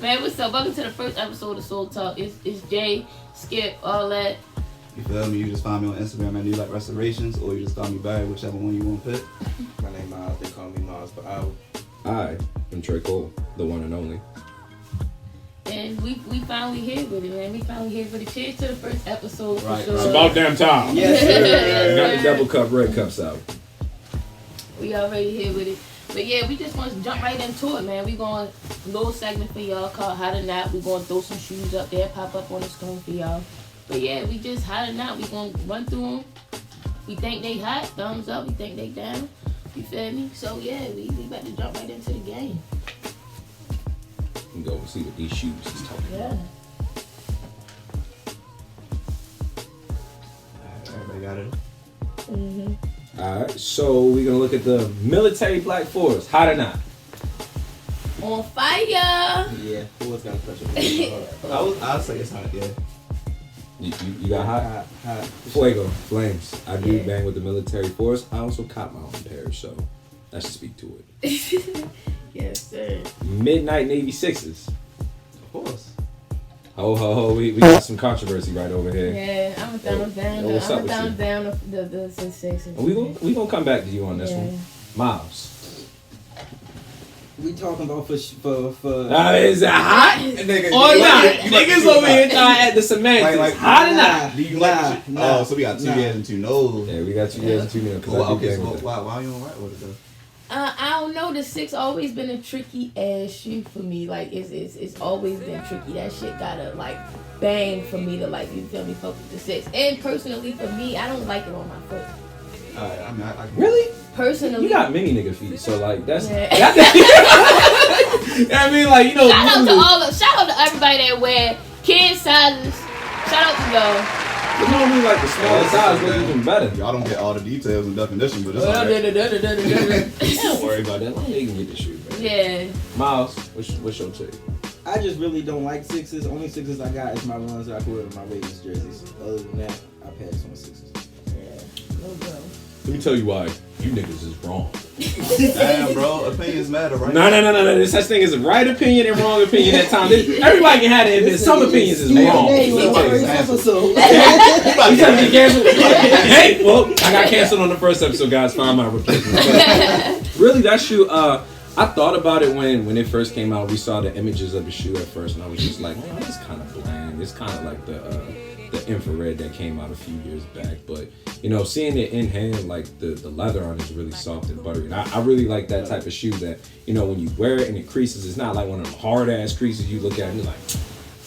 Man, what's up? Welcome to the first episode of Soul Talk. It's Jay, Skip, all that. You feel me? You just find me on Instagram at New Light Restorations, or you just call me Barry, whichever one you want to pick. My name Miles, they call me Miles per hour. I am Trey Cole, the one and only. And we finally here with it, man. We finally here with it. Cheers to the first episode. Right. For sure. It's about damn time. Yes, sir. Got the double cup, red cups out. We already here with it. But yeah, we just want to jump right into it, man. We going little segment for y'all called How to Not. We going to throw some shoes up there, pop up on the screen for y'all. But yeah, we just How to Not. We going to run through them. We think they hot, thumbs up. We think they down. You feel me? So yeah, we about to jump right into the game. And go and see what these shoes is talking Yeah. about. Everybody got it? Mm-hmm. Alright, so we're gonna look at the military black force. Hot or not? On fire! Yeah, who was gonna touch it? I'll say it's hot, yeah. You got hot? Hot. Fuego, flames. I do Yeah. bang with the military force. I also caught my own pair, so that should speak to it. Yes, sir. Midnight Navy Sixes. Of course. Ho ho ho, we got some controversy right over here. Yeah, I'm a thumbs down. Yo, what's up I'm a with thumbs you? down the sensation. We gonna come back to you on this Yeah. one. Miles. We talking about for Is it hot? Nigga, Or not? Niggas over here trying to add the semantics. Like, hot or not? Do you like Nah, it? nah, Oh, so we got 2 nah. years and 2 no's. Yeah, we got 2 years and 2 minutes. Well, okay, so why you don't write with it though? I don't know. The 6 always been a tricky ass shoe for me. Like it's always been tricky. That shit gotta like bang for me to like, you feel me, fuck with the 6. And personally for me, I don't like it on my foot. Alright, I mean, I Really? Personally, You got many nigga feet, so like that's. Yeah. I mean, like you know. shout out to everybody that wear kid sizes. Shout out to y'all. You know what I mean? Like the smaller size look even better. y'all don't get all the details and definition, but it's Don't Yeah. worry about that. They can get the shoe. Man. Miles, what's your take? I just really don't like sixes. Only sixes I got is my ones that I can wear with my Ravens jerseys. Other than that, I pass on sixes. No go. Let me tell you why you niggas is wrong. Damn, bro, opinions matter, right? No. There's such thing as a right opinion and wrong opinion at times. Everybody can have it, but some opinions is wrong. Hey, Hey, first hey, episode. You trying to get canceled? Hey, well, I got canceled on the first episode, guys. Find my replacement. But really, that shoe, I thought about it when it first came out. We saw the images of the shoe at first, and I was just like, man, it's kind of bland. It's kind of like the infrared that came out a few years back. But, you know, seeing it in hand, like the leather on it is really soft and buttery. And I really like that type of shoe that, you know, when you wear it and it creases, it's not like one of them hard-ass creases you look at and you're like,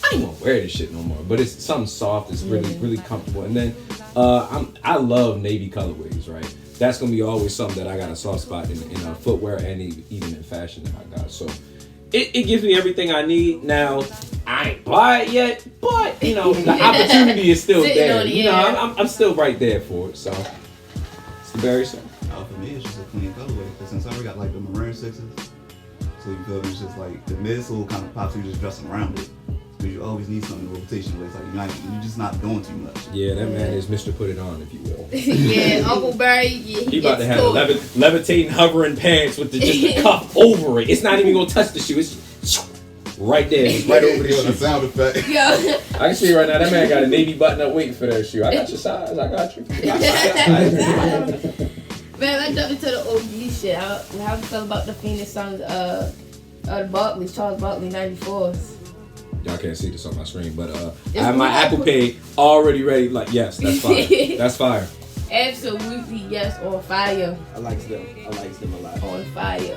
I ain't gonna wear this shit no more. But it's something soft. It's really comfortable. And then I love navy colorways, right? That's gonna be always something that I got a soft spot in footwear and even in fashion that I got. So it gives me everything I need. Now I ain't buy it yet, but you know the opportunity is still Sitting there. on it, You know yeah. I'm still right there for it. So it's the very same. For me, it's just a clean colorway. Because since I already got like the maroon 6s, so you feel me, it's just like the midsole kind of pops, you just dressing around it. Because you always need something in rotation where it's like you're just not doing too much. Yeah, that man is Mr. Put It On, if you will. Yeah, Uncle Barry. Yeah, He about to gets have to it. levitating, hovering pants with just the cuff over it. It's not even gonna touch the shoe. It's right there, it's right over the The shoe. sound effect. Yo. I can see right now that man got a navy button up waiting for that shoe. I got your size. I got you. Man, I jumped into the OG shit. How you feel about the Phoenix Suns, the Barkley, Charles Barkley 94s? Y'all can't see this on my screen, but I It's have my blue. Apple Pay already ready. Like, yes, that's fire. That's fire. Absolutely, yes, on fire. I likes them a lot. On fire.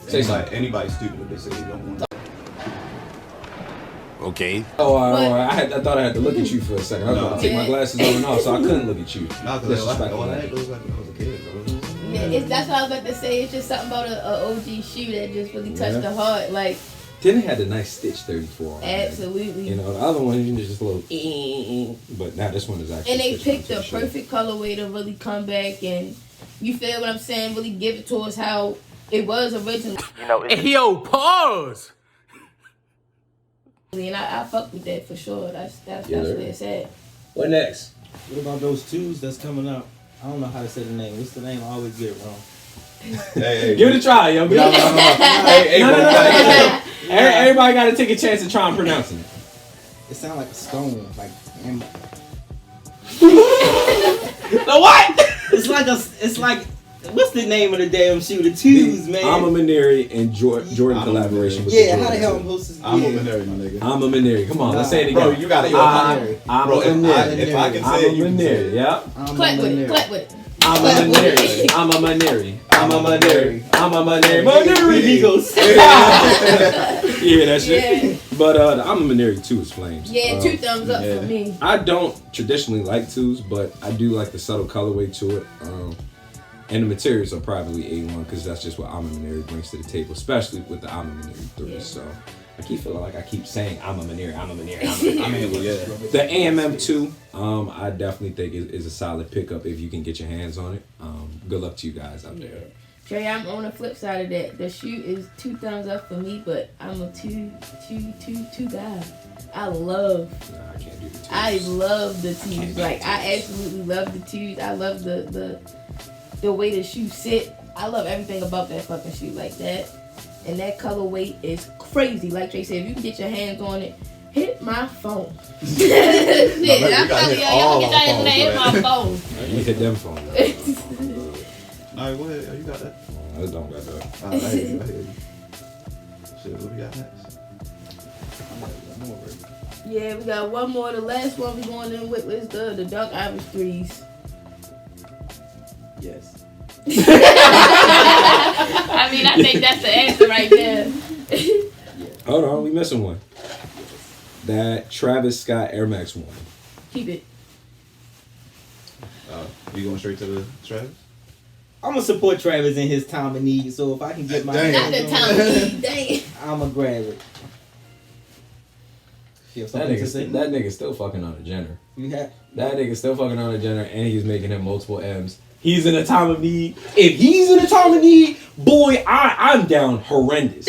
Say something. Anybody stupid if they say they don't want to. Okay. Oh, But- I thought I had to look at you for a second. I was about to take my glasses on and off, so I couldn't look at you. No, because Disrespectful. all I had those like when I was a kid, bro. That's what I was about to say. It's just something about a OG shoe that just really touched Yeah. the heart. Like, Then it had the nice stitch 34 on it. absolutely. You know, the other one, you just a little, but now this one is actually. And they stitched picked onto the the shoe. perfect colorway to really come back and, you feel what I'm saying? Really give it to us how it was originally. Hey, yo, pause. And I fuck with that for sure. That's Yeah, where there it's at. What next? What about those twos that's coming out? I don't know how to say the name. What's the name? I always get it wrong. Hey, Give it a try, yo. Hey, No, no, no, no, no. Everybody got to take a chance to try and pronounce it. It sounds like a stone. Like The what? it's like what's the name of the damn shoe? The twos, man. I'm a Maneri and Jordan collaboration with yeah, the how the hell I'm Jordan. supposed to? I'm a Maneri, my nigga. I'm a Maneri. Come on, let's say it Bro, again. you got it. I'm Bro, a Maneri. if I can I'm say a it, you can say Maneri. it. Yep. Clap with it. Clap with it. I'm a Maneri. I'm a Maneri. I'm a Maneri. I'm a Maneri. Migos. You hear that shit? Yeah. But I'm a Maneri too is flames. Yeah, 2 thumbs up for me. I don't traditionally like twos, but I do like the subtle colorway to it. And the materials are probably A1 because that's just what I'm a Maneri brings to the table, especially with the I'm a Maneri 3. Yeah. So I keep feeling like I keep saying I'm a Maneri, I'm a Maneri, I'm a Maneri. I mean, well, yeah. The AMM2, I definitely think is a solid pickup if you can get your hands on it. Good luck to you guys out there. Trey, I'm on the flip side of that. The shoe is 2 thumbs up for me, but I'm a two guy. I love Nah, I can't do the twos. I love the twos. Like I absolutely love the twos. I love the way the shoe sit. I love everything about that fucking shoe like that. And that colorway is crazy. Like Trey said, if you can get your hands on it, hit my phone. Shit, you I'm gotta telling hit y'all, all y'all get our that hit my phone. You hit them phone. Alright, go ahead. Oh, you got that? I don't got that. I hear you. Shit, what we got next? Yeah, we got one more. The last one we going in with is the Dark Irish 3s. Yes. I mean, I think that's the answer right there. Hold on, we missing one. That Travis Scott Air Max 1. Keep it. You going straight to the Travis? I'm gonna support Travis in his time of need. So if I can get my Damn. Not the hands on time it, we need. Dang. I'ma grab it. You have something to say? That nigga still fucking on a Jenner. You have. That nigga still fucking on a Jenner and he's making him multiple M's. He's in a time of need. If he's in a time of need, boy, I'm down horrendous.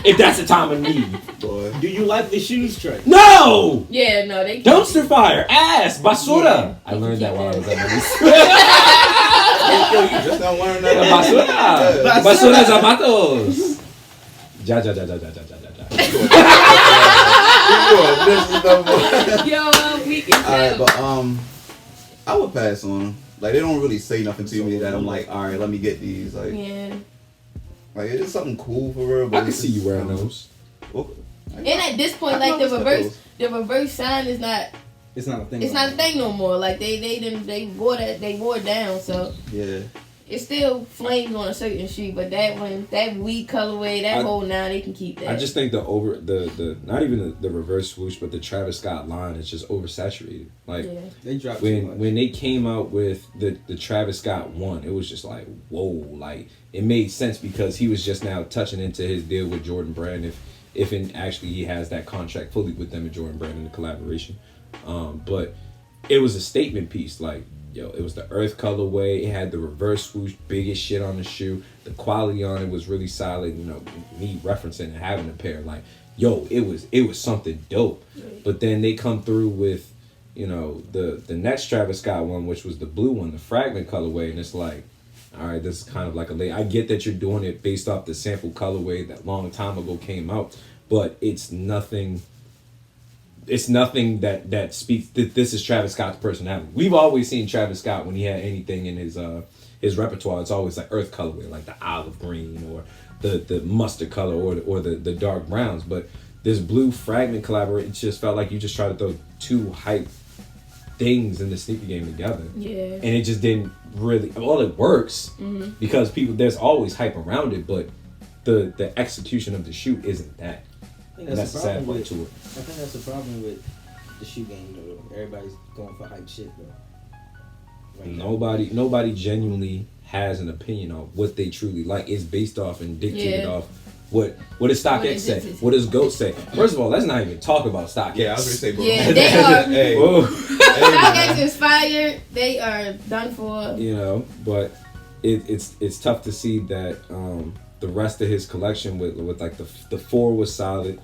If that's a time of need. Boy. Do you like the shoes, Trey? No! Yeah, no, they Dumpster fire, ass, basura. Yeah. I learned that while I was at Maurice. Yo, you just don't learn that. Basura. Basura zapatos. Ja. Yo, we can Alright, tell. but I would pass on them. Like, they don't really say nothing to me that I'm like, alright, let me get these. Like, Yeah. like it's something cool for real. But I can it's see just, you wearing those. Well, And at this point, I like the noticed reverse sign is not. It's not a thing. It's not a thing no more. Like they wore it down. So Yeah. it's still flames on a certain shoe, but that weed colorway, that whole now they can keep that. I just think the not even the reverse swoosh, but the Travis Scott line is just oversaturated. Like yeah. They dropped too much. when they came out with the Travis Scott one, it was just like whoa, like it made sense because he was just now touching into his deal with Jordan Brand if actually he has that contract fully with them and Jordan Brand in the collaboration. But it was a statement piece, like yo, it was the earth colorway. It had the reverse swoosh, biggest shit on the shoe. The quality on it was really solid. You know, me referencing and having a pair, like, yo, it was something dope. Right. But then they come through with, you know, the next Travis Scott one, which was the blue one, the fragment colorway, and it's like, all right, this is kind of like I get that you're doing it based off the sample colorway that long time ago came out, but it's nothing. It's nothing that speaks that this is Travis Scott's personality. We've always seen Travis Scott when he had anything in his repertoire. It's always like earth colorway, like the olive green or the mustard color or the dark browns. But this blue fragment collaboration, it just felt like you just tried to throw two hype things in the sneaker game together. Yeah. And it just didn't really. Well, it works because there's always hype around it, but the execution of the shoe isn't that. I think And that's the the sad problem part to it. I think that's the problem with the shoe game, though. Everybody's going for hype shit, though. Right now. Nobody genuinely has an opinion on what they truly like. It's based off and dictated Yeah. off what does StockX say? What does GOAT say? First of all, let's not even talk about StockX. Yeah, I was gonna say, bro. Yeah, they are. Hey, Whoa. StockX is fired. They are done for. You know, but it's tough to see that the rest of his collection with like the 4 was solid,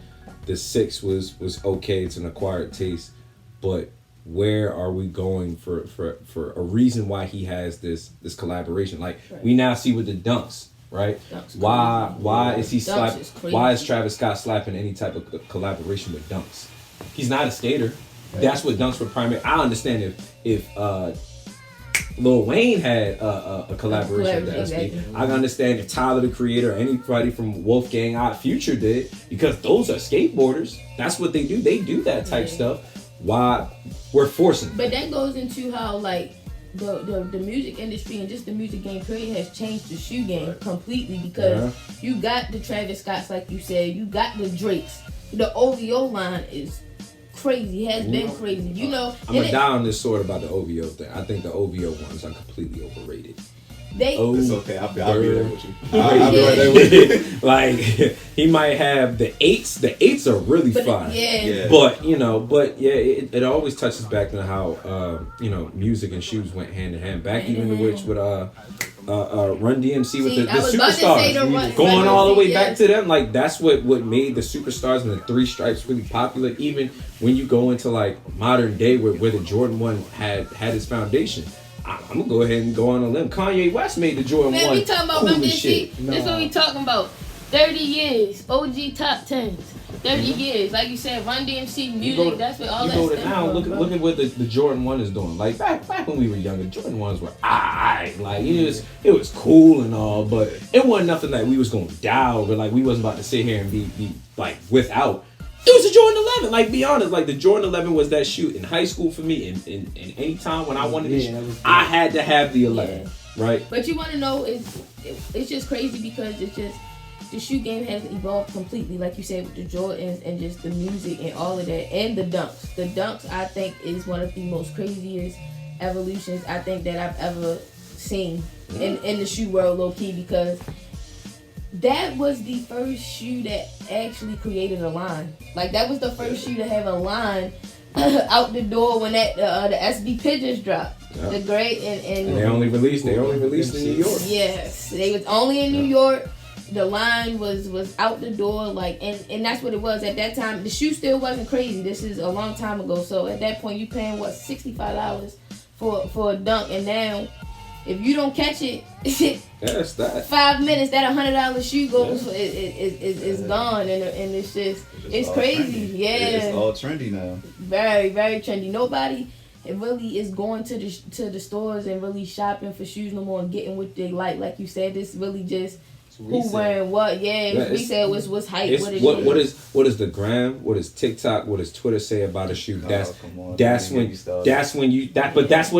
the 6 was okay. It's an acquired taste, but where are we going for a reason why he has this collaboration? Like Right. we now see with the dunks, right? Dunks Why is he Dunks slapping? is crazy. Why is Travis Scott slapping any type of collaboration with Dunks? He's not a skater. That's what Dunks were primary. I understand if Lil Wayne had a collaboration with the SB. Exactly. I can understand if Tyler the Creator or anybody from Wolfgang Odd Future did, because those are skateboarders. That's what they do. They do that type stuff. Why we're forcing? But that goes into how like the music industry and just the music game period has changed the shoe game completely, because you got the Travis Scotts, like you said, you got the Drakes. The OVO line is crazy, has been crazy. You know, I'm gonna die on this sword about the OVO thing. I think the OVO ones are completely overrated. It's okay. I'll be there with you. I'll I'll be right there with you. Like he might have the eights. The eights are really fine. Yeah. But it always touches back to how music and shoes went hand in hand. Back even to which with Run DMC with the I was about to say the superstars, Run going all the way DMC, back to them. Like that's what made the superstars and the three stripes really popular. Even when you go into like modern day where the Jordan 1 had its foundation. I'm gonna go ahead and go on a limb. Kanye West made the Jordan 1. Man, we talking about cool Run as DMC. shit. This is what we talking about. 30 years, OG top 10s. 30 years, like you said, Run DMC music. That's what all that You go stuff. to now. Look at what the Jordan 1 is doing. Like back when we were younger, Jordan 1s were alright. Like it was cool and all, but it wasn't nothing that we was gonna die over. Like we wasn't about to sit here and be like without. It was a Jordan 11. Like, be honest. Like, the Jordan 11 was that shoe in high school for me. In any time when I wanted it, I had to have the 11. Right? But you want to know, it's just crazy because it's just, the shoe game has evolved completely. Like you said, with the Jordans and just the music and all of that. And the Dunks. The Dunks, I think, is one of the most craziest evolutions I think that I've ever seen in the shoe world, low-key, because that was the first shoe that actually created a line. Like, that was the first shoe to have a line out the door when that the SB Pigeons dropped. Yeah. The great and they only released in New York. Yes, they was only in New York. The line was out the door, like, and that's what it was at that time. The shoe still wasn't crazy. This is a long time ago. So at that point, you paying what, $65 for a dunk, and now if you don't catch it, That's that. 5 minutes, that $100 shoe goes is gone, and it's just it's crazy. Trendy. Yeah, It's all trendy now. very, very trendy. Nobody really is going to the stores and really shopping for shoes no more and getting what they like. Like you said, this really just who wearing what. Yeah, resale was hype. What is the gram? What is TikTok? What does Twitter say about a shoe? That's what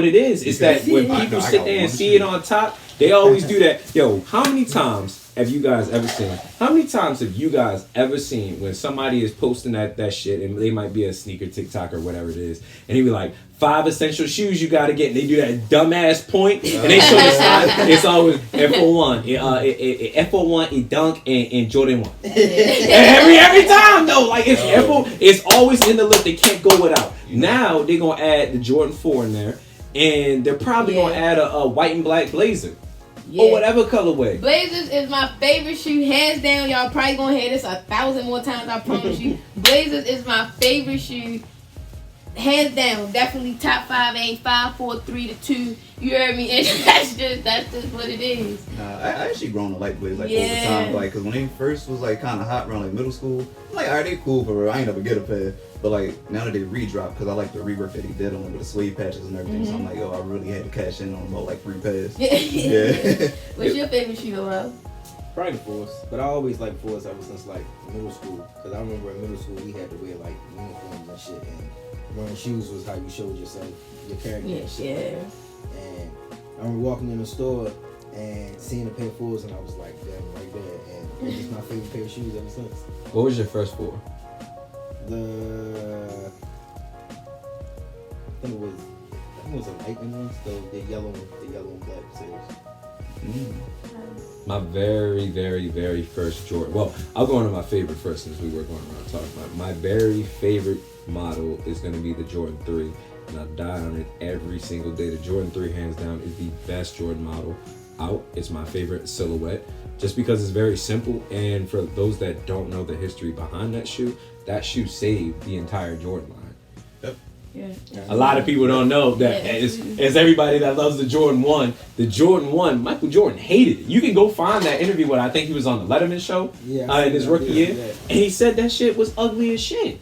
it is. It's that when people sit there and see it on top, they always do that. Yo, how many times have you guys ever seen? How many times have you guys ever seen when somebody is posting that shit, and they might be a sneaker TikTok or whatever it is, and he be like, 5 essential shoes you gotta get, and they do that dumbass point, and they show the size. It's always F01, F01, Dunk, and Jordan 1. every time though, like it's always in the list. They can't go without. Now they're gonna add the Jordan 4 in there, and they're probably gonna add a white and black blazer. Or whatever colorway. Blazers is my favorite shoe, hands down. Y'all probably gonna hear this 1,000 more times, I promise you. Blazers is my favorite shoe, hands down. Definitely top 5, ain't 5, 4, 3 to 2. You heard me? And that's just what it is. Nah, I actually grown to like Blazers over time, like, cause when they first was like kind of hot around like middle school, I'm like, alright, they cool, but I ain't never get a pair. But like now that they re-drop, cause I like the rework that he did on them with the suede patches and everything, so I'm like, yo, I really had to cash in on about like 3 pairs. Yeah. What's your favorite shoe, Noel? Probably the Force, but I always liked Force ever since like middle school. Cause I remember in middle school we had to wear like uniforms and shit, and wearing shoes was how you showed yourself, your character and shit. Yeah. And I remember walking in the store and seeing a pair of Force, and I was like, damn, right there. And it's just my favorite pair of shoes ever since. What was your first 4? I think it was a lightning one, so the yellow and black series. My very, very, very first Jordan. Well, I'll go into my favorite first since we were going around talking about it. My very favorite model is going to be the Jordan 3, and I die on it every single day. The Jordan 3, hands down, is the best Jordan model out. It's my favorite silhouette just because it's very simple, and for those that don't know the history behind that shoe saved the entire Jordan line. Yeah. A lot of people don't know that as everybody that loves the Jordan 1, Michael Jordan hated it. You can go find that interview where I think he was on the Letterman show in his rookie year. And he said that shit was ugly as shit.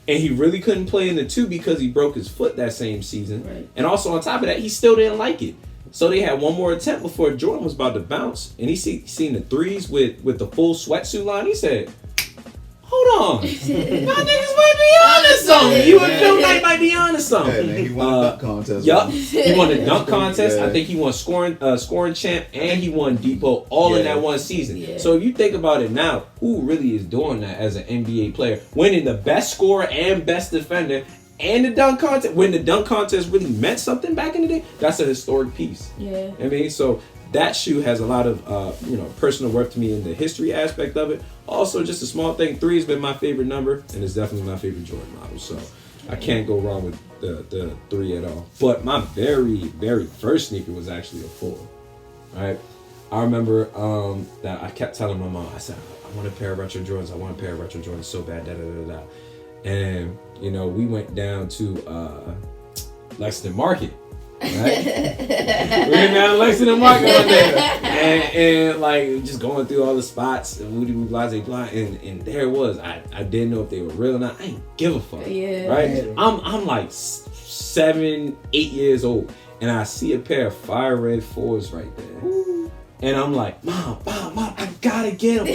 And he really couldn't play in the 2 because he broke his foot that same season. Right. And also on top of that, he still didn't like it. So they had one more attempt before Jordan was about to bounce. And he seen the 3s with the full sweatsuit line. He said, hold on. Y'all niggas might be onto something. You and Phil Knight might be onto something. Yeah, man, he won the dunk contest. Yup. He won the dunk contest. Yeah. I think he won scoring champ, and he won Depot all in that one season. Yeah. So if you think about it now, who really is doing that as an NBA player? Winning the best scorer and best defender and the dunk contest. When the dunk contest really meant something back in the day, that's a historic piece. Yeah. I mean, so that shoe has a lot of personal worth to me in the history aspect of it. Also, just a small thing, 3 has been my favorite number, and it's definitely my favorite Jordan model. So I can't go wrong with the 3 at all. But my very, very first sneaker was actually a 4. Right? I remember that I kept telling my mom, I said, I want a pair of retro Jordans. I want a pair of retro Jordans so bad, da-da-da-da. And, we went down to Lexington Market. Right? We went down Lexington Market one day. And like just going through all the spots, Woody Woo Blase Blah, and there it was. I didn't know if they were real or not. I ain't give a fuck. Yeah. Right? I'm like 7, 8 years old, and I see a pair of fire red 4s right there. Ooh. And I'm like, Mom, I gotta get them.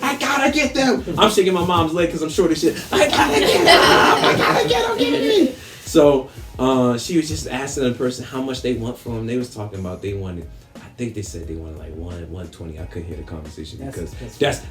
I gotta get them. I'm shaking my mom's leg because I'm short as shit. I gotta get them. I gotta get them. Give me. So she was just asking the person how much they want from them. They was talking about they wanted, I think they said they wanted like 120. I couldn't hear the conversation because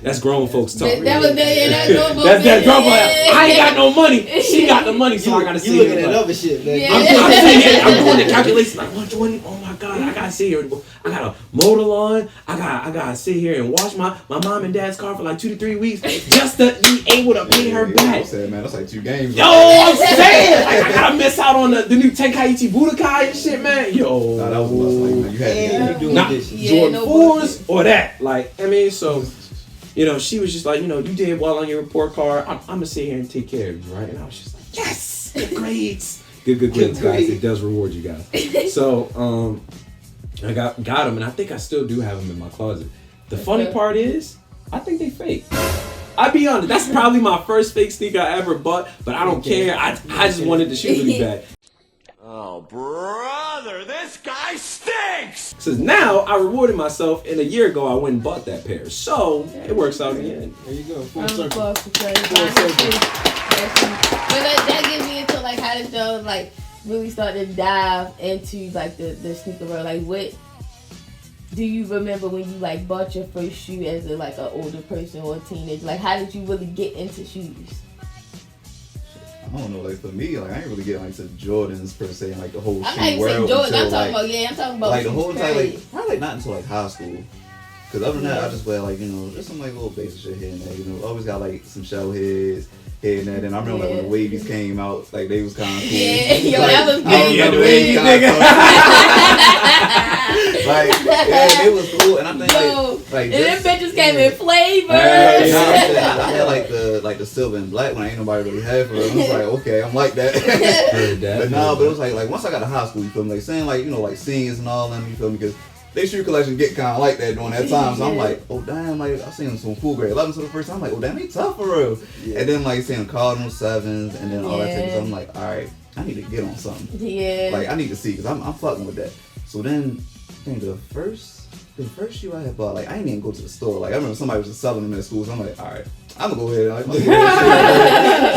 that's grown folks talk. That was that grown That's that grown folks. I ain't got no money. She got the money, so I gotta see. You looking at other shit, man. Yeah. I'm sitting here, I'm doing the calculations like 120. Oh my god, I gotta sit here. I got a motor lawn. I gotta sit here and wash my mom and dad's car for like 2 to 3 weeks just to be able to pay her back. I said, man, that's like 2 games. Yo, I'm saying, like, I gotta miss out on the new Tenkaichi Budokai and shit, man. Yo, Nah, that was like, man, you had to doing not this. Jordan 4s or that. Like, I mean, so, she was just like, you did well on your report card. I'm gonna sit here and take care of you, right? And I was just like, yes, good grades. Good grades, guys. It does reward you guys. So, I got them, and I think I still do have them in my closet. The funny part is, I think they fake. I'll be honest, that's probably my first fake sneaker I ever bought, but I don't care. I just wanted the shoe really bad. Oh, brother, this guy stinks! So now I rewarded myself, and a year ago I went and bought that pair. So it works out in the end. There you go. Full I'm circle. fucked because but that gets me into like how did y'all like really start to dive into like the sneaker world? Like what do you remember when you like bought your first shoe as a like an older person or a teenager? Like how did you really get into shoes? I don't know, like for me, like I ain't really get like to Jordans per se, and like the whole I'm shoe not even saying world Jordan. until, I'm talking like, about I'm talking about like the shoes whole time, period. like probably like not until like high school. Cause other than that, I just wear like just some like little basic shit here and there. Always got like some shell heads here and there. And I remember like when the Wavies came out, like they was kind of cool. Yeah, yo, like, that was I good. remember the they Wavies, kinda like it was cool, and I think Yo, like and them bitches came in flavors. I had like the silver and black one. Ain't nobody really had for it. I was like, okay, I'm like that. Heard that. But no, but it was like once I got to high school, you feel me? Like saying like like seniors and all them, you feel me? Because they shoe collection get kind of like that during that time. So I'm like, oh damn, like I seen some cool grade 11s for the first time. I'm like, oh damn, they tough for real. Yeah. And then like seeing Cardinal 7s and then all that type of stuff. I'm like, all right, I need to get on something. Yeah. Like I need to see because I'm fucking with that. So then I think the first shoe I had bought, like I ain't even go to the store. Like I remember somebody was just selling them at school. So I'm like, all right, I'm gonna go ahead and like. So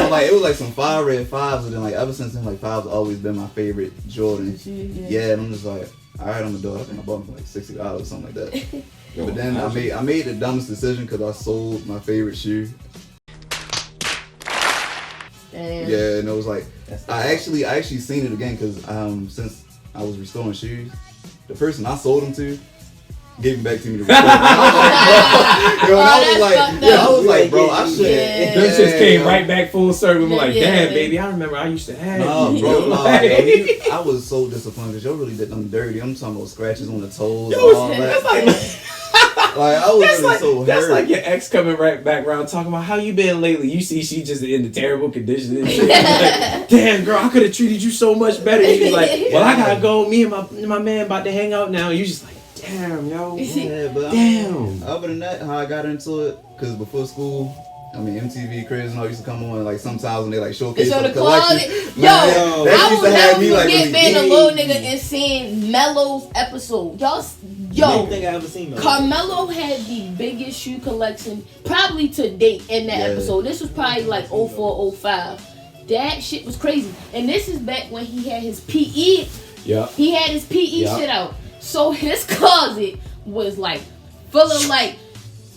like it was like some fire red 5s, and then like ever since then like 5s always been my favorite Jordan. Yeah, and I'm just like, all right, I'm gonna do it. I think I bought them for like $60 or something like that. But then I made the dumbest decision because I sold my favorite shoe. Damn. Yeah, and it was like I actually seen it again because since I was restoring shoes, the person I sold them to gave them back to me to restore. I was like, bro, I should. Yeah. Them just came right back full circle. I'm like, Yeah. damn, baby, I remember I used to have No, you. bro, no, Like- I was so disappointed because y'all really did them dirty. I'm talking about scratches on the toes, Yo, all that. that's like I was really so that's hurt. like your ex coming right back around talking about how you been lately. You see she just in the terrible condition and shit. Like, damn girl, I could have treated you so much better. And he's like, well, I gotta go. Me and my man about to hang out now. And you just like, damn, yo. Yeah, but Damn. Other than that, how I got into it, because before school, I mean, MTV Cribs and all used to come on, like, sometimes when they, like, showcase So the the quality, collections. yo, that I used will to have never me, like, forget really being a giddy. little nigga and seeing Melo's episode. I don't Yo, think I ever seen that. Carmelo had the biggest shoe collection probably to date in that Yeah. episode. This was probably like 04, 05. That shit was crazy. And this is back when he had his PE. Yeah. He had his PE Yeah. shit out. So his closet was like full of like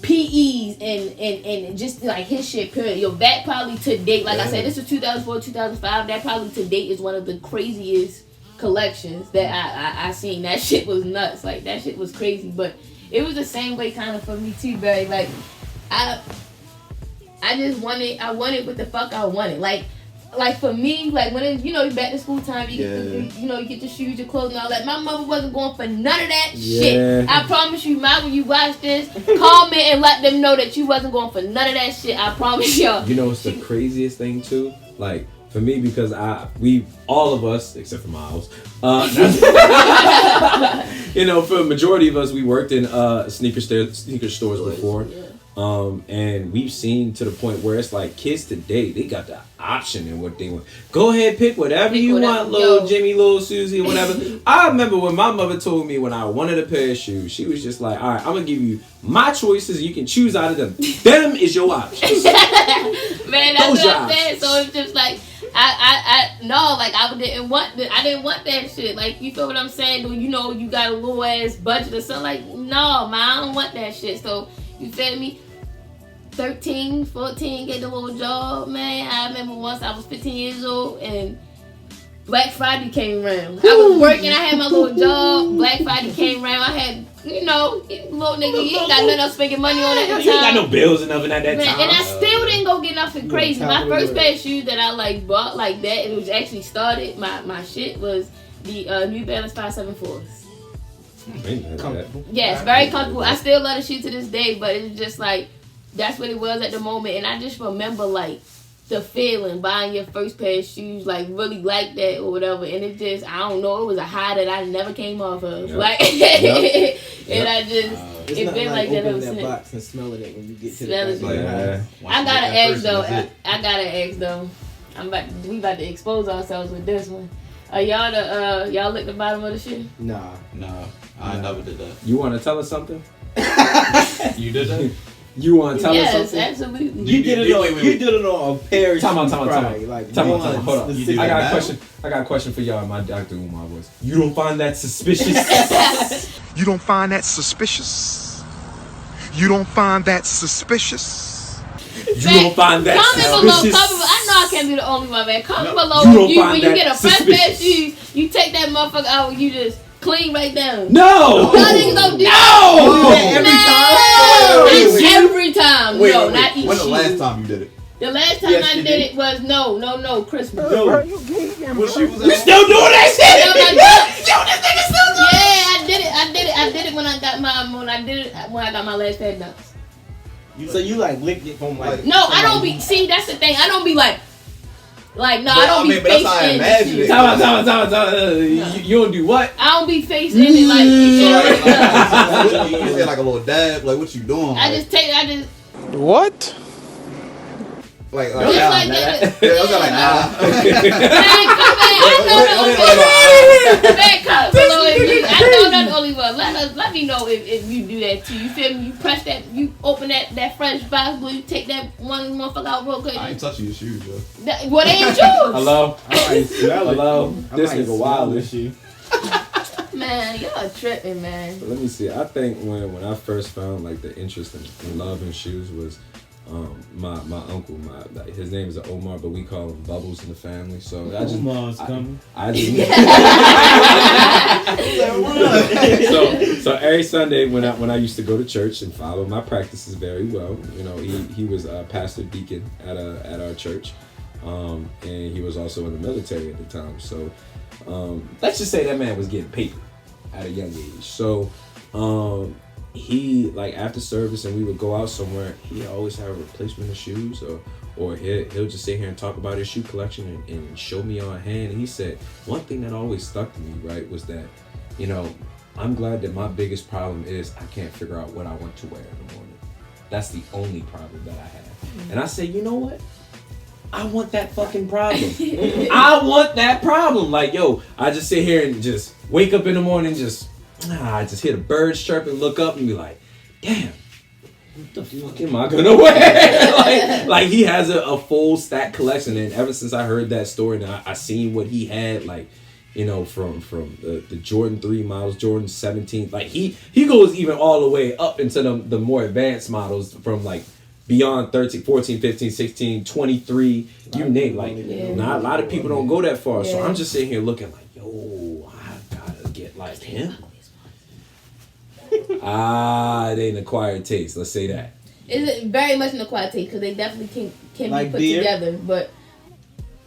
PEs and just like his shit period. Yo, that probably to date, like I said, this was 2004, 2005. That probably to date is one of the craziest collections that I seen. That shit was nuts. Like that shit was crazy. But it was the same way kind of for me too, Barry. Like I just wanted what the fuck I wanted. Like for me, like when it, back to school time, you get you get your shoes, your clothes, and all that. My mother wasn't going for none of that shit. I promise you, Ma, when you watch this, comment and let them know that you wasn't going for none of that shit. I promise y'all. You know what's the craziest thing too? Like for me, because we all of us except for Miles, for a majority of us, we worked in sneaker stores before. Yeah. And we've seen to the point where it's like kids today, they got the option in what they want. Go ahead, pick whatever you want, little Jimmy, little Susie, or whatever. I remember when my mother told me when I wanted a pair of shoes, she was just like, all right, I'm gonna give you my choices. You can choose out of them. Them is your options. Man, that's what I'm saying. So it's just like I didn't want that shit. Like, you feel what I'm saying? You got a little ass budget or something. Like, no, man, I don't want that shit. So you feel me? 13, 14, get the little job, man. I remember once I was 15 years old and Black Friday came around. I was working, I had my little job. Black Friday came around. I had, little nigga, you ain't got nothing else making money on at the time. You ain't got no bills or nothing at that Man, time. and I still didn't go get nothing crazy. My first pair of shoes that I bought like that, it was actually started, my shit was the New Balance 574s. Yeah, it's very comfortable. I still love the shoe to this day, but it's just like, that's what it was at the moment. And I just remember like the feeling, buying your first pair of shoes, like really like that or whatever. And it just, I don't know, it was a high that I never came off of. Yep. Like, Yep. and I just, it's been like that ever since. Box and smelling it when you get to Smell the it. back. I got an X though. I got an X though. We about to expose ourselves with this one. Y'all lick the bottom of the shoe? Nah. I never did that. You want to tell us something? You did that? You want to tell us something? Yes, absolutely. You did it on a pair of Time out. Like Hold on. You I got a now? question. I got a question for y'all. My Dr. Umar voice. You don't find that suspicious? You don't find that suspicious? You don't find that suspicious? You don't find that Comment suspicious? below. I know I can't be the only one, man. Comment below you don't when find you that get a fresh pair of suspicious. shoes, you take that motherfucker out and you just clean right down. No! Y'all niggas don't do every time. Wait, Not each when the shoe. last time you did it? The last time I did it was no Christmas. What shoe was You that? still doing that shit? Yeah, I did it when I got my last pair of dunks. So you like licked it from like. No, I don't be. See, that's the thing. I don't be like no, I don't be but that's face how I in imagine the it. shoe. You don't do what? I don't be face in it like. You said like a little dab, like what you doing? I just What? like just like nah. that. Yeah, I was like nah. Man, come on. Man, come below it. I know I'm not the only one. Let me know if you do that too. You feel me? You press that, you open that fresh box, will you take that one motherfucker out real quick? I ain't touching your shoes, yo. What ain't yours? Hello? I might smell it. Hello? I This might nigga smell wild. this shit. Man, y'all tripping, man. Let me see. I think when I first found like the interest in love in shoes was my uncle. His name is Omar, but we call him Bubbles in the family. So Omar's coming. I just so every Sunday when I used to go to church and follow my practices very well, he was a pastor deacon at our church, and he was also in the military at the time. So let's just say that man was getting paper at a young age. So he like after service and we would go out somewhere, he always have a replacement of shoes or he'll just sit here and talk about his shoe collection and show me on hand. And he said one thing that always stuck to me, right, was that, you know, I'm glad that my biggest problem is I can't figure out what I want to wear in the morning. That's the only problem that I have. And I say, you know what? I want that fucking problem. I want that problem. Like, yo, I just sit here and just wake up in the morning, I just hear the birds chirping, look up and be like, damn, what the fuck am I gonna wear? like he has a full stack collection, and ever since I heard that story and I seen what he had, like, you know, from the Jordan 3 models, Jordan 17, like he goes even all the way up into the more advanced models from like beyond 13, 14, 15, 16, 23, you name, like, not a lot of people don't go that far. So I'm just sitting here looking like, yo, I gotta get like him. It ain't acquired taste. Let's say that. It's very much an acquired taste because they definitely can like be put beer? together. But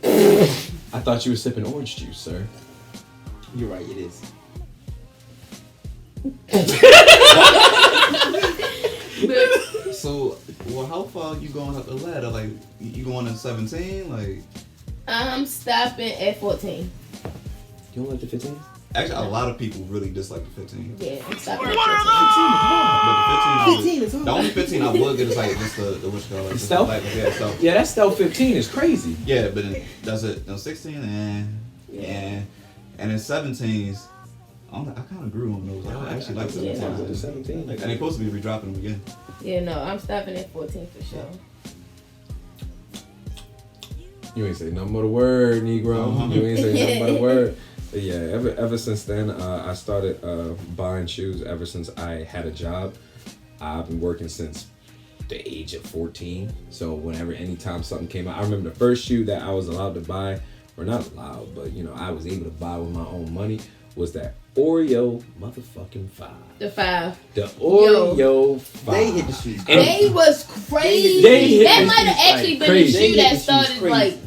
I thought you were sipping orange juice, sir. You're right, it is. So, well, how far you going up the ladder? Like, you going to 17? Like, I'm stopping at 14. You don't like the 15? actually, a lot of people really dislike the 15. Yeah, I'm stopping at 14. But the 15 is hard. the only 15 I would get is like just the what you call it? Stealth? Yeah, stealth. Yeah, that stealth 15 is crazy. Yeah, but then does it? No, 16 and then 17s. I kind of grew on those. I actually like 17s. The 17. And they supposed to be redropping them again. Yeah, no, I'm stopping at 14 for sure. You ain't say nothing but a word, Negro. You ain't say nothing but a word. But yeah, ever since then, I started buying shoes. Ever since I had a job, I've been working since the age of 14. So anytime something came out, I remember the first shoe that I was allowed to buy, or not allowed, but you know, I was able to buy with my own money, was that Oreo motherfucking 5. The 5. The Oreo 5. They hit the streets. And They was crazy. They hit That the might have streets actually like been crazy. the They shoe hit that the streets started crazy. like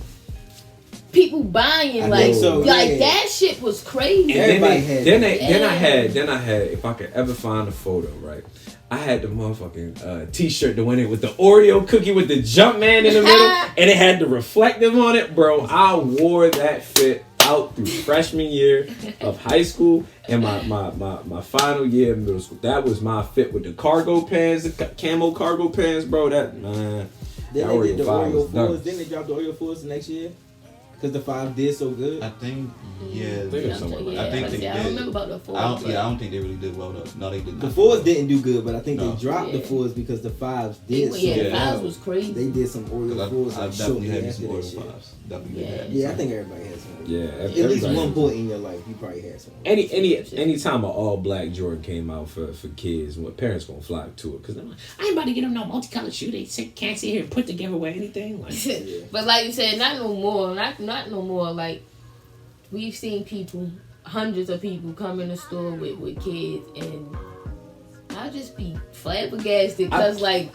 people buying, I like, think so, like yeah. that shit was crazy. And Everybody had then I had, if I could ever find a photo, right? I had the motherfucking t-shirt that went in with the Oreo cookie with the Jumpman in the middle, and it had the reflective on it, bro. I wore that fit out through freshman year of high school and my final year of middle school. That was my fit with the cargo pants, the camo cargo pants, bro. That man. Then that they did the 5 was Oreo done. 4s. Then they dropped the Oreo 4s the next year. Because the 5 did so good. I think, yeah. think it's somewhere like Yeah, I think I they don't did. remember about the 4. I don't think they really did well though. No, they did The not. 4s didn't do good, but I think No. they dropped the 4s because the 5s did so Yeah, the 5s well. was crazy. They did some Oreo 4s I like definitely shortly had me after some that Oreo shit. 5s. Definitely Yeah. did. Yeah, I think everybody has some. Yeah, At least everybody- one point in your life, you probably had some. Any time an all black Jordan came out for kids, what parents gonna flock to it because they're like, I ain't about to get them no multicolored shoe. They can't sit here and put together with anything. Like, But like you said, not no more. Not no more. Like, we've seen people, hundreds of people come in the store with kids, and I'll just be flabbergasted because like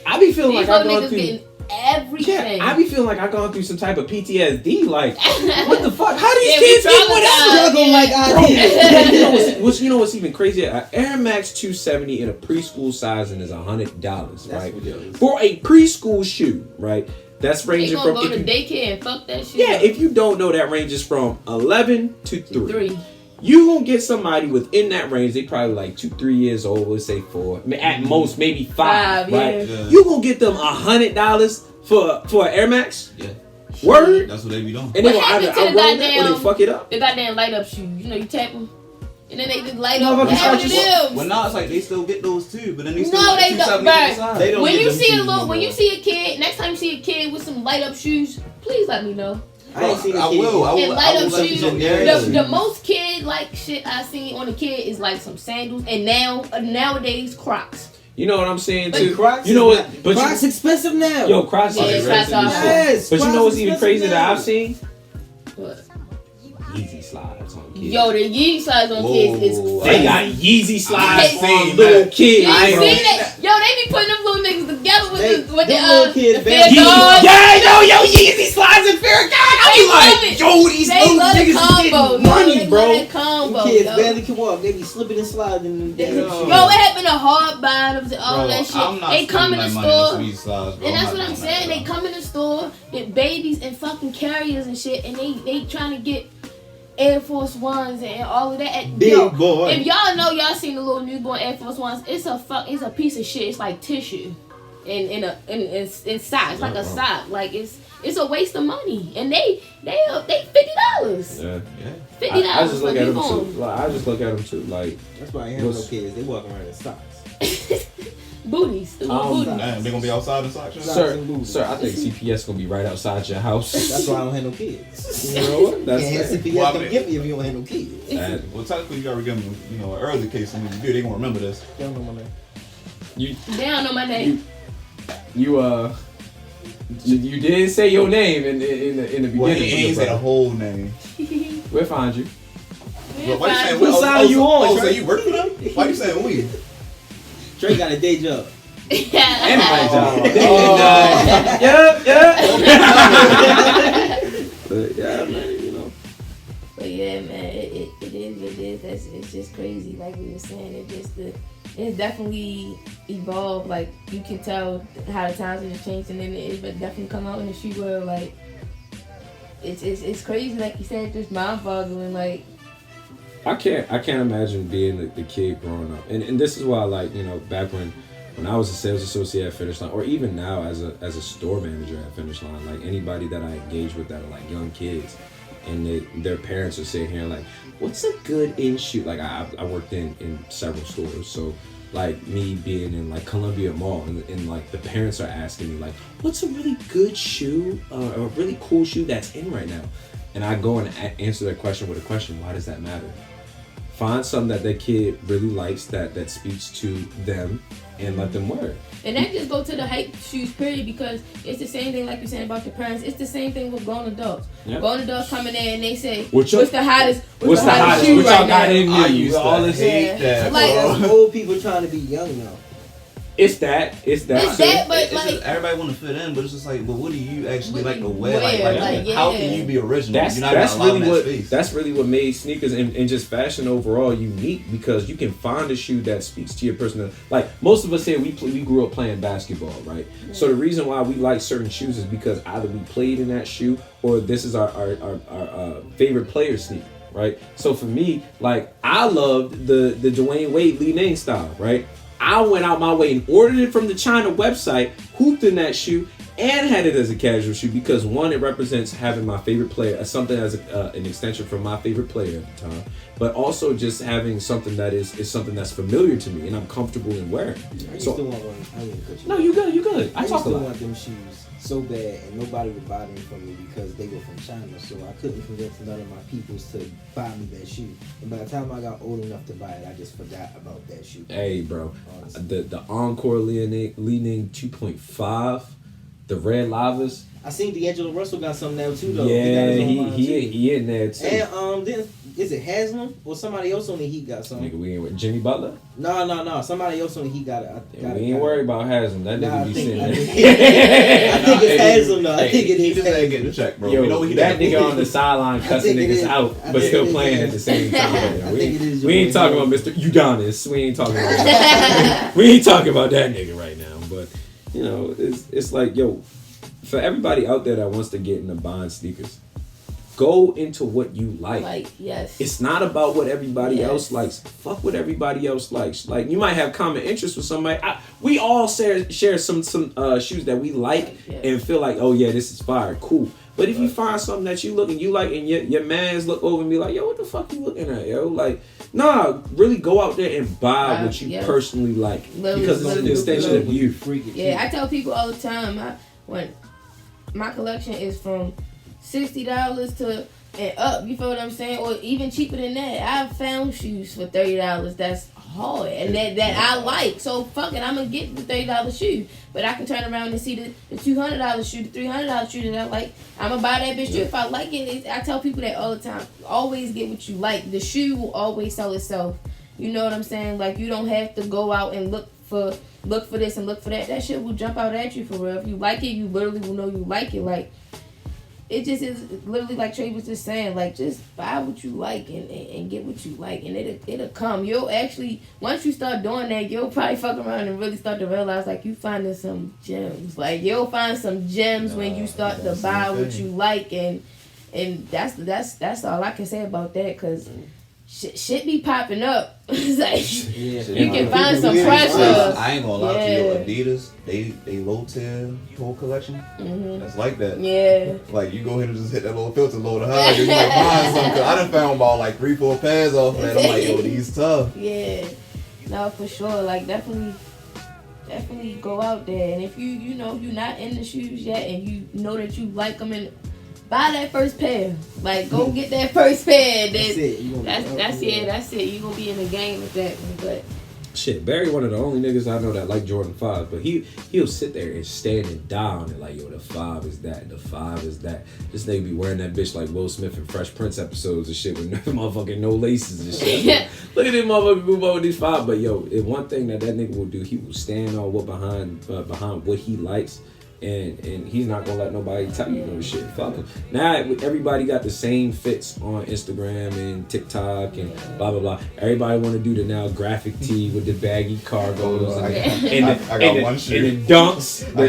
I be feeling these like I little gone niggas through. getting everything. Yeah, I be feeling like I gone through some type of PTSD. Like, what the fuck? How these Yeah, we kids get whatever? traumatized. Struggle like I Bro, did. you know what's even crazy? An Air Max 270 in a preschool sizing is $100, right? ridiculous. For a preschool shoe, right? That's They ranging gonna from go to daycare and fuck that shit. yeah. up. If you don't know, that ranges from 11 to 3. 3. You gonna get somebody within that range. They probably like 2-3 years old. Let's say 4, at most maybe 5. 5, right? yeah. You gonna get them $100 for an Air Max? Yeah. Word. That's what they be doing. And they What gonna either happened to the outrun that or they goddamn- fuck it up. The goddamn light up shoes. You know, you tap them, and then they just light up. Motherfuckers What happened to start them? Well, now it's like they still get those too, but then they still No, get they don't, 270 bruh. inside. They don't When get you them see a shoes little, no when you more. see a kid, next time you see a kid with some light up shoes, please let me know. I ain't seen a I kid. will. I And will. light I will up let you shoes. know. The most kid like shit I seen on a kid is like some sandals, and nowadays Crocs. You know what I'm saying But too. Crocs You know is what? not- But Crocs expensive now. yo, Crocs Yeah, is Crocs expensive are as shit. Yes, But you Crocs know what's even expensive crazy that now. I've seen? What? Yeezy slides on kids. Yo, the Yeezy slides on kids is Whoa. they crazy. got Yeezy slides I for seen little that. kids. You ain't bro. seen that? Yo, they be putting them little niggas together with They- the them little kids the bad. fair dogs. Yeah, yo, Yeezy slides and fair God. I love it. Yo, these They little love the niggas is combo, getting money, They bro. love that combo, Them kids yo. barely can walk. They be slipping and sliding. Yo, it happened to hard bottoms and all that shit. They come in the store, and that's what I'm saying. They come in the store, get babies and fucking carriers and shit, and they trying to get Air Force Ones and all of that. And, Big boy. If y'all know, y'all seen the little newborn Air Force Ones. It's a piece of shit. It's like tissue, in sock. It's like a sock. Like it's a waste of money, and they $50. Yeah. $50. I just look like, at you them going- too. Like, I just look at them too. Like, That's why I ain't have no kids. They walk around in socks. Booties, the little booties. Damn, they gonna be outside in socks? sir, I think CPS gonna be right outside your house. That's why I don't have no kids. You know what? That's can't have CPS Well, I come mean- get me if you don't have no kids. Well, technically, you gotta give them, an early case, and when you do, they gonna remember this. They don't know my name. They don't know my name. You did say your name in the beginning. Well, he ain't brother. say the whole name. We'll find you. Well, why you saying What side you on, so Trey? you work for them? Why you saying we? Trey got a day job. And my job. But yeah, man, you know. But yeah, man, it is what it is. It's just crazy. Like we were saying, it's definitely evolved. Like you can tell how the times have changed, and then it definitely come out in the shoe world. Like it's crazy. Like you said, just mind boggling. Like I can't imagine being the kid growing up, and this is why, like, you know, back when I was a sales associate at Finish Line, or even now as a store manager at Finish Line, like anybody that I engage with that are like young kids, and their parents are sitting here like, what's a good in shoe? Like I worked in several stores, so like me being in like Columbia Mall, and like the parents are asking me like, what's a really good shoe, a really cool shoe that's in right now? And I go and answer that question with a question. Why does that matter? Find something that kid really likes that speaks to them, and let them wear it. And that just go to the hype shoes period, because it's the same thing like you're saying about your parents. It's the same thing with grown adults. Yep. Grown adults coming in and they say, What's the hottest? What's the hottest shoe what y'all right got now? in I here? used to All this hate that, Like- bro. That's old people trying to be young now. It's that. It's too. that, but It's like just, everybody want to fit in, but it's just like, but what do you actually What like do to you wear? wear? Like, Like, how yeah. can you be original? That's You're not gonna allow really that space. that's really what made sneakers and just fashion overall unique, because you can find a shoe that speaks to your personal. Like most of us here, we grew up playing basketball, right? Yeah. So the reason why we like certain shoes is because either we played in that shoe, or this is our favorite player sneaker, right? So for me, like I loved the Dwayne Wade Lee Ning style, right? I went out my way and ordered it from the China website, hooped in that shoe, and had it as a casual shoe, because one, it represents having my favorite player as something as an extension from my favorite player at the time, but also just having something that is something that's familiar to me and I'm comfortable in wearing. I used So to want one. I didn't cut you. no, you good. I used talk a to lot. want them shoes so bad, and nobody would buy them from me because they were from China. So I couldn't convince none of my peoples to buy me that shoe. And by the time I got old enough to buy it, I just forgot about that shoe. Hey, bro, Honestly. the Encore Li Ning 2.5, the red lavas. I seen D'Angelo Russell got some now too though. Yeah, he got his own line, too. he in there too. And then is it Haslam or somebody else on the Heat got some? Nigga, we ain't with Jimmy Butler. No. Somebody else on the Heat got it. We ain't worried about Haslam. That nigga Nah, be I think sitting it's Haslam though. I think it He is. just ain't getting the check, bro. Yo, You know what he that did? nigga on the sideline cussing think it niggas is. out, I but think still it is. playing at the same time. I think it is We ain't your talking boy. about Mr. Udonis. We ain't talking about that. We ain't talking about that nigga right now. But you know, it's like, yo, for everybody out there that wants to get into buying sneakers, go into what you like. Like, yes. It's not about what everybody Yes. else likes. Fuck what everybody else likes. Like, you might have common interests with somebody. We all share some shoes that we like and feel like, oh yeah, this is fire, cool. But if you find something that you look and you like, and your mans look over and be like, yo, what the fuck you looking at, yo? Like, nah, really go out there and buy what you personally like, because it's an extension of you. Yeah, I tell people all the time, when my collection is from $60 to and up, you feel what I'm saying, or even cheaper than that. I've found shoes for $30 that's hard and that I like. So fuck it, I'm gonna get the $30 shoe, but I can turn around and see the $200 shoe, the $300 shoe that I like. I'm gonna buy that bitch too if I like it. I tell people that all the time. Always get what you like. The shoe will always sell itself. You know what I'm saying? Like, you don't have to go out and look for this and look for that. That shit will jump out at you for real. If you like it, you literally will know you like it. Like, it just is literally like Trey was just saying, like just buy what you like and get what you like, and it'll come. You'll actually, once you start doing that, you'll probably fuck around and really start to realize like you finding some gems. Like you'll find some gems when you start to buy what you like, and that's all I can say about that, because shit be popping up. It's like you can find some pressure. I ain't gonna lie to you, Adidas, they low tier whole collection. That's like that. Yeah. Like you go ahead and just hit that little filter load of high, you might find something. 'Cause I done found about like 3-4 pairs off of that. I'm like, yo, these tough. Yeah. No, for sure. Like definitely go out there, and if you know you're not in the shoes yet, and you know that you like them, and buy that first pair. Like, go get that first pair. That's it. That's it. You gonna be in the game with that one. But shit, Barry, one of the only niggas I know that like Jordan 5, but he'll sit there and stand and die on it like, yo, the 5 is that, the 5 is that. This nigga be wearing that bitch like Will Smith and Fresh Prince episodes and shit with motherfucking no laces and shit. Yeah. Look at this motherfucker move over these 5. But yo, if one thing that nigga will do, he will stand on behind what he likes. And he's not gonna let nobody tell you no shit. Fuck him. Now everybody got the same fits on Instagram and TikTok and blah blah blah. Everybody want to do the now graphic tee with the baggy cargos and the dunks. The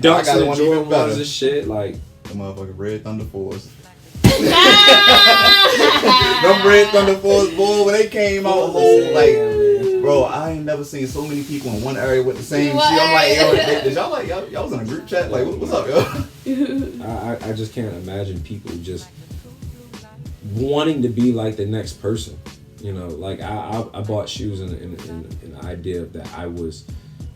dunks and the Jordan ones and shit. Like the motherfucking Red Thunder 4s. Them Red Thunder 4s, boy, when they came out, bro, I ain't never seen so many people in one area with the same shit. I'm like, yo, did y'all like y'all was in a group chat? Like, what's up, yo? I just can't imagine people just wanting to be like the next person. You know, like I bought shoes in the idea that I was,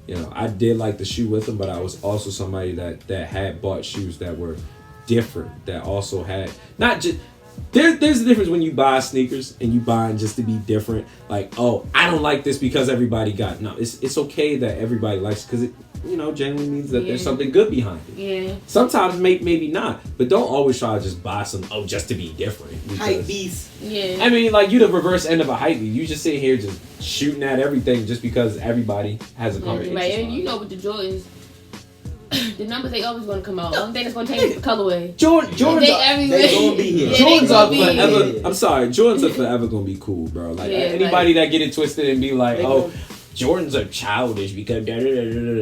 you know, I did like the shoe with them, but I was also somebody that had bought shoes that were different, that also had not just. There's a difference when you buy sneakers and you buy just to be different. Like, oh, I don't like this because everybody got it. No, it's okay that everybody likes it because it, you know, genuinely means that there's something good behind it. Yeah. Sometimes maybe not, but don't always try to just buy some just to be different. Hype beast. Yeah. I mean, like you the reverse end of a hype beast. You just sit here just shooting at everything just because everybody has a common interest. Right, and you know with the Jordans. The numbers they always gonna come out. The only thing that's gonna change is the colorway. Jordans they gonna be here. Jordans are forever. I'm sorry, Jordans are forever gonna be cool, bro. Like anybody that get it twisted and be like, oh, Jordans are childish because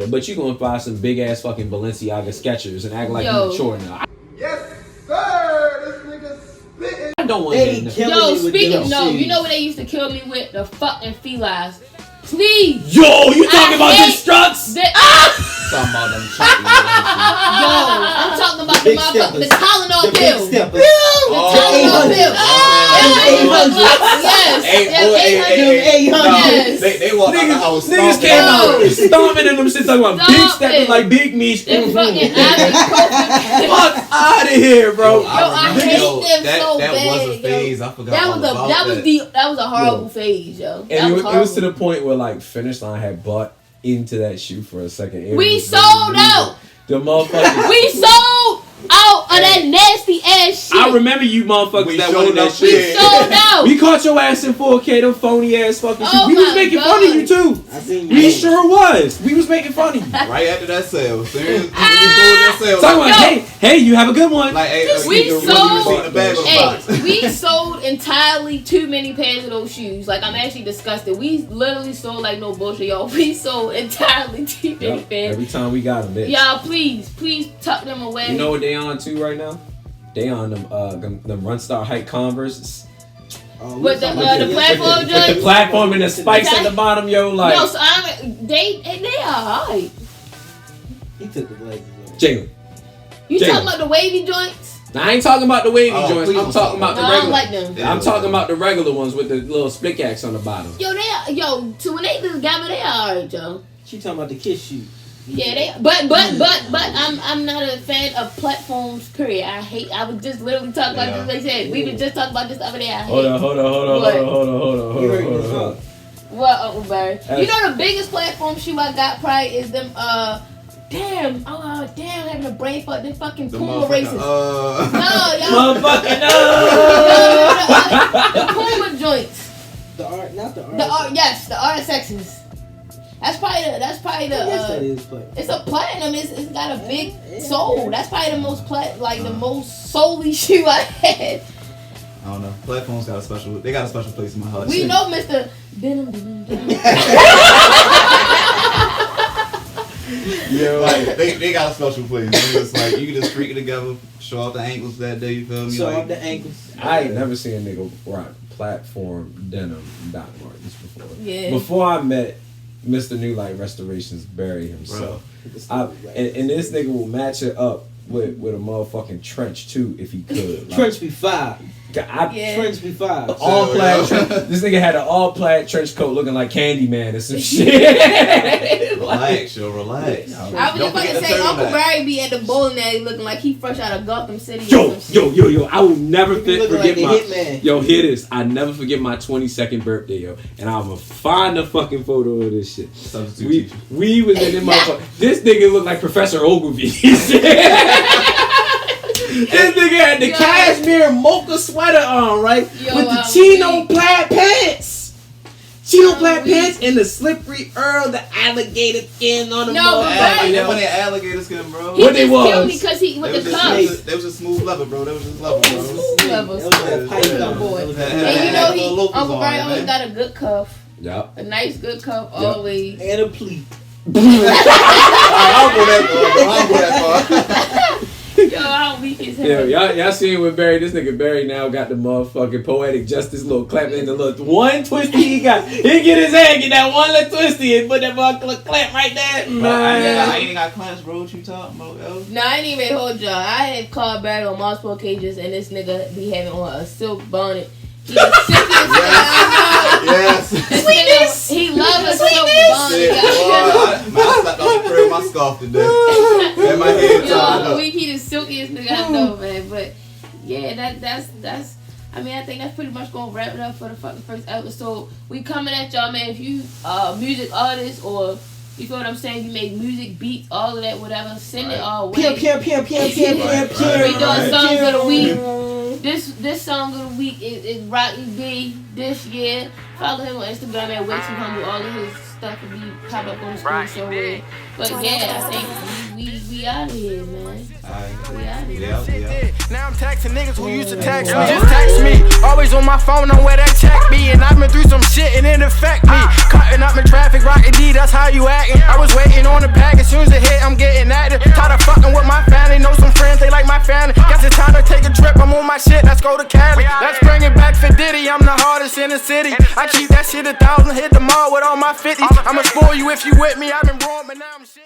but you gonna buy some big ass fucking Balenciaga Skechers and act like you're Jordan. Yes, sir. This nigga spitting. I don't want to. Yo, speaking you know what they used to kill me with? The fucking felines. Sneeze. Yo, you talking about the struts? Talking about them Yo, I'm talking about the motherfucker, the Tylenol pills. The Tylenol pills. Yes. They walked out the house. Niggas came out stomping in them shit talking about big stepping like big meat. Fuck out of here, bro. Yo, I hate them so bad. That was a phase. I forgot that was a horrible phase, yo. And it was to the point where like Finish Line had bought into that shoe for a second. We sold out. The motherfuckers. We sold out of that nasty ass shit. I remember you motherfuckers that wanted that shit. We sold out. We caught your ass in 4K, them phony ass fucking shoes. We was making fun of you too. We sure was. We was making fun of you. Right after that sale. Talking about, hey, you have a good one. Like, we sold entirely too many pairs of those shoes. Like, I'm actually disgusted. We literally sold like no bullshit, y'all. We sold entirely too many pairs. Every time we got them, bitch. Y'all, please tuck them away. You know what they on too right now? They on them Run Star Hike Converse. With the platform joints? With the platform and the spikes at the bottom, yo. Like, yo, so they are alright. He took the glasses off. Jalen. You talking about the wavy joints? I ain't talking about the wavy joints. I'm talking about the regular. I don't like them. I'm talking about the regular ones with the little split cacks on the bottom. So when they just got me, they are alright, yo. She talking about the Kiss shoes. Yeah, they. But I'm not a fan of platforms. Period. I was just literally talking about this. They said we was just talking about this the other day. Hold on. What, Uncle Barry? You know the biggest platform shoe I got probably is them. Damn, having a brain fuck. They fucking Puma races. No. The Puma joints. The RSXs. That's probably the. I guess that is, but It's a platinum. It's got a big soul. That's probably the most the most souly shoe I had. I don't know. Platforms got a special. They got a special place in my heart. We know Mr. Denim. Yeah, like they got a special place. It's just like you can just freak it together, show off the ankles that day. You feel me? show like, off the ankles. I ain't never seen a nigga rock platform denim Doc Martens before. Yeah. Before I met Mr. New Light Restorations Barry himself. And this nigga will match it up with a motherfucking trench too if he could. Like, Trench be fire. Yeah. Trench be fire. all plaid. This nigga had an all plaid trench coat looking like Candyman or some shit. relax, yo, relax. I was just about to say Uncle Barry be at the bowling alley looking like he fresh out of Gotham City. Yo, I will never forget like my Hitman. Yo, hear this. I never forget my 22nd birthday, yo. And I'ma find a fucking photo of this shit. Substitute We teacher. was in them motherfucker. This nigga looked like Professor Ogilvy. This nigga had the cashmere mocha sweater on, right? Yo, with the I'm chino weak. plaid pants. Chino I'm plaid weak. pants and the slippery Earl, the alligator skin on the No, but motherfucker, That yo. when they alligator skin, bro. He What just they killed was? me because he They with was the just- cuffs. They was just smooth leather, bro. They was just leather, bro. Smooth levels. That was that pipe Yeah. down, boy. Yeah. And you know Had he little locals Uncle on Barry it, always man. got a good cuff, Yup. a nice good cuff Yeah. always. And a pleat. I'll go that far. Yo, how weak is hell. Yeah, y'all seen with Barry, this nigga Barry now got the motherfucking poetic justice little clap in the little one twisty he got. He get his hand, get that one little twisty and put that motherfucking clamp right there. I ain't got clamps, bro. What you talking about, yo? No, I ain't even hold y'all. I had called Barry on multiple occasions, and this nigga be having on a silk bonnet. He the silkiest nigga I know. Yes. This nigga, he loves a silk bonnet. Shit, boy, I slept on the crib, my scarf today. And my head tied Yo, up. he the silkiest nigga I know, man. But yeah, that's. I mean, I think that's pretty much gonna wrap it up for the fucking first episode. We coming at y'all, man. If you music artist or you feel what I'm saying, you make music, beats, all of that, whatever, send it our way. Pim. We doing songs of the week. This song of the week is Rocky B this year. Follow him on Instagram at Way Too Humble. All of his stuff will be pop up on the screen somewhere. But yeah, I think we out of here, man. We out of here. Yeah. Now I'm texting niggas who used to text me. Just text me. Always on my phone, on where that check be. And I've been through some shit and it affect me. Cutting up in traffic, rockin' D, that's how you actin'. I was waiting on the pack, as soon as it hit, I'm getting active. Tired of fucking with my family, know some friends, they like my family. Guess it's time to take a trip, I'm on my shit, let's go to Cali. Let's bring it back for Diddy, I'm the hardest in the city. I keep that shit 1,000, hit the mall with all my 50s. I'ma spoil you if you with me, I've been wrong, but now I'm shit.